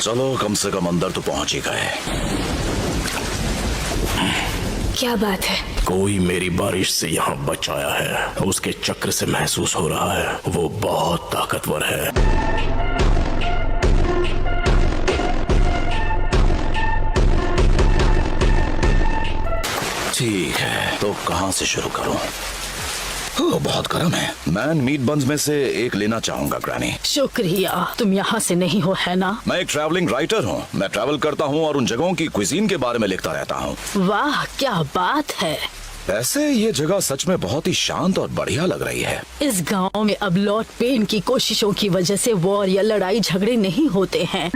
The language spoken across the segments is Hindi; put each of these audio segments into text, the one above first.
चलो कम से कम अंदर तो पहुंच ही गए। क्या बात है? कोई मेरी बारिश से यहाँ बच आया है। उसके चक्र से महसूस हो रहा है वो बहुत ताकतवर है। ठीक है, तो कहाँ से शुरू करूं? बहुत गर्म है। मैं मीट बन्स में से एक लेना चाहूंगा ग्रैनी। शुक्रिया, तुम यहाँ से नहीं हो है ना? मैं एक ट्रैवलिंग राइटर हूँ। मैं ट्रैवल करता हूँ और उन जगहों की क्विजीन के बारे में लिखता रहता हूँ। वाह, क्या बात है। ऐसे ये जगह सच में बहुत ही शांत और बढ़िया लग रही है। इस गांव में अब लॉर्ड पेन की कोशिशों की वजह से वॉर या लड़ाई झगड़े नहीं होते हैं।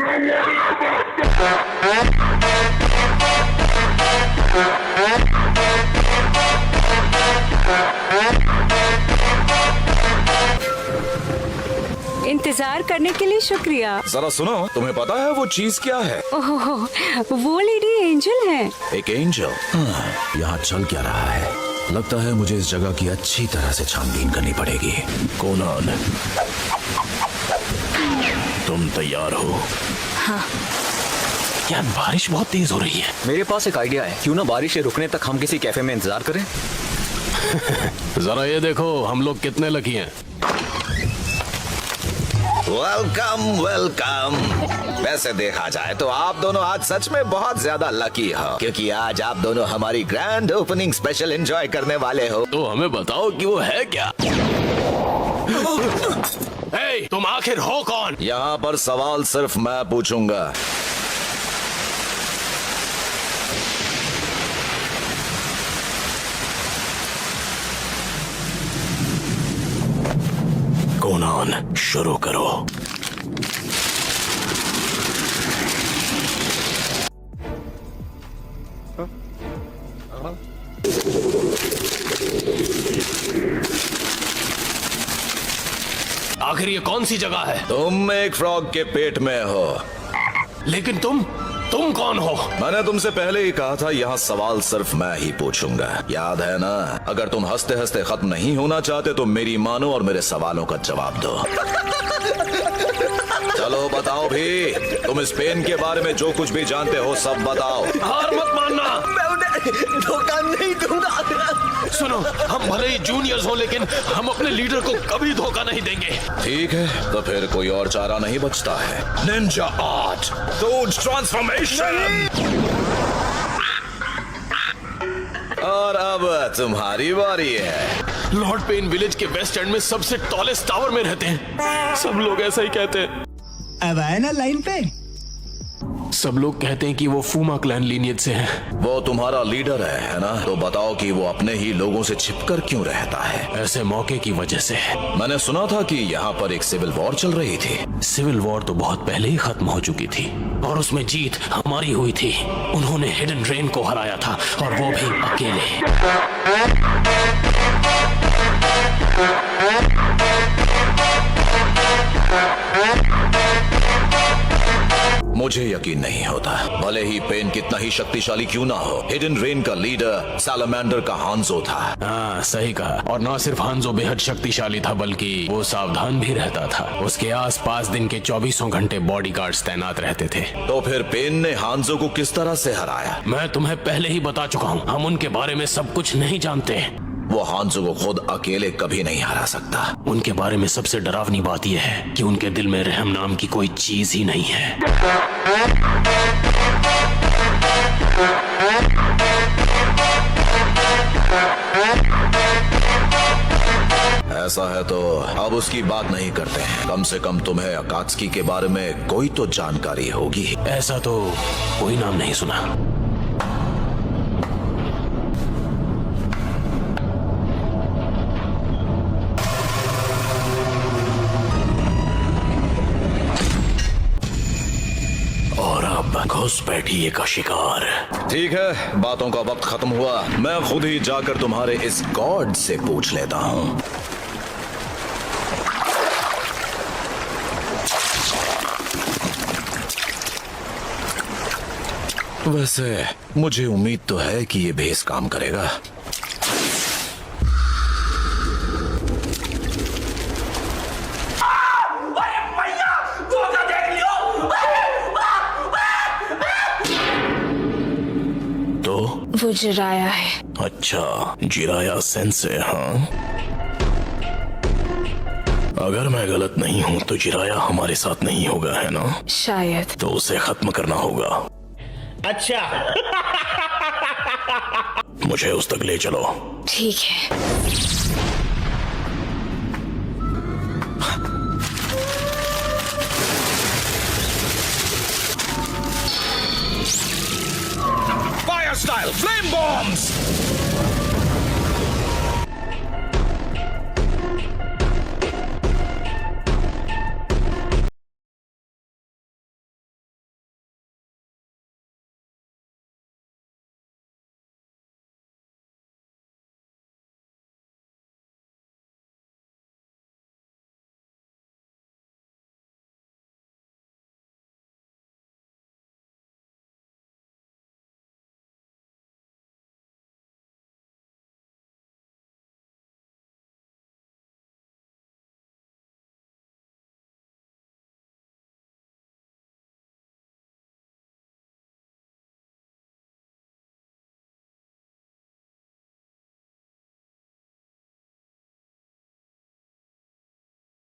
इंतजार करने के लिए शुक्रिया। जरा सुनो, तुम्हें पता है वो चीज क्या है? ओहो, वो लेडी एंजल है। एक एंजल? यहाँ चल क्या रहा है? लगता है मुझे इस जगह की अच्छी तरह से छानबीन करनी पड़ेगी। कोनान, तुम तैयार हो? हाँ। यार बारिश बहुत तेज हो रही है। मेरे पास एक आइडिया है, क्यों ना बारिश से रुकने तक हम किसी कैफे में इंतजार करें। जरा ये देखो हम लोग कितने लकी हैं। Welcome welcome. वैसे देखा जाए तो आप दोनों आज सच में बहुत ज्यादा लकी हो, क्योंकि आज आप दोनों हमारी ग्रैंड ओपनिंग स्पेशल एंजॉय करने वाले हो। तो हमें बताओ कि वो है क्या? हे, तुम आखिर हो कौन? यहाँ पर सवाल सिर्फ मैं पूछूंगा। कोनान, शुरू करो। आखिर ये कौन सी जगह है? तुम एक फ्रॉग के पेट में हो। लेकिन तुम कौन हो? मैंने तुमसे पहले ही कहा था यहाँ सवाल सिर्फ मैं ही पूछूंगा, याद है ना? अगर तुम हंसते हंसते खत्म नहीं होना चाहते तो मेरी मानो और मेरे सवालों का जवाब दो। चलो बताओ भी, तुम स्पेन के बारे में जो कुछ भी जानते हो सब बताओ। हार मत मानना। मैं उन्हें धोखा नहीं दूंगा। सुनो, हम भले ही जूनियर्स हो लेकिन हम अपने लीडर को कभी धोखा नहीं देंगे। ठीक है, तो फिर कोई और चारा नहीं बचता है। Ninja art, toad transformation. और अब तुम्हारी बारी है। लॉर्ड पेन विलेज के वेस्ट एंड में सबसे टॉलेस्ट टावर में रहते हैं। सब लोग ऐसा ही कहते हैं। अब आए ना लाइन पे। सब लोग कहते हैं कि वो फूमा क्लैन लीनियज से हैं। वो तुम्हारा लीडर है ना? तो बताओ कि वो अपने ही लोगों से छिपकर क्यों रहता है? ऐसे मौके की वजह से। मैंने सुना था कि यहाँ पर एक सिविल वॉर चल रही थी। सिविल वॉर तो बहुत पहले ही खत्म हो चुकी थी और उसमें जीत हमारी हुई थी। उन्होंने हिडन रेन को हराया था और वो भी अकेले। मुझे यकीन नहीं होता, भले ही पेन कितना ही शक्तिशाली क्यों ना हो। हिडन रेन का लीडर सैलमेंडर का हांजो था। हाँ, सही कहा। और न सिर्फ हांजो बेहद शक्तिशाली था बल्कि वो सावधान भी रहता था। उसके आसपास दिन के 24 घंटे बॉडीगार्ड्स तैनात रहते थे। तो फिर पेन ने हांजो को किस तरह से हराया? मैं तुम्हें पहले ही बता चुका हूँ, हम उनके बारे में सब कुछ नहीं जानते। वो हांजो को खुद अकेले कभी नहीं हरा सकता। उनके बारे में सबसे डरावनी बात यह है कि उनके दिल में रहम नाम की कोई चीज ही नहीं है। ऐसा है तो अब उसकी बात नहीं करते हैं। कम से कम तुम्हें अकात्सुकी के बारे में कोई तो जानकारी होगी। ऐसा तो कोई नाम नहीं सुना। घुसपैठिए का शिकार। ठीक है, बातों का वक्त खत्म हुआ। मैं खुद ही जाकर तुम्हारे इस गॉड से पूछ लेता हूँ। वैसे मुझे उम्मीद तो है कि ये भेस काम करेगा। तो जिराया है। अच्छा, जिराया सेंसे, हाँ। अगर मैं गलत नहीं हूँ तो जिराया हमारे साथ नहीं होगा, है ना? शायद। तो उसे खत्म करना होगा। अच्छा। मुझे उस तक ले चलो। ठीक है।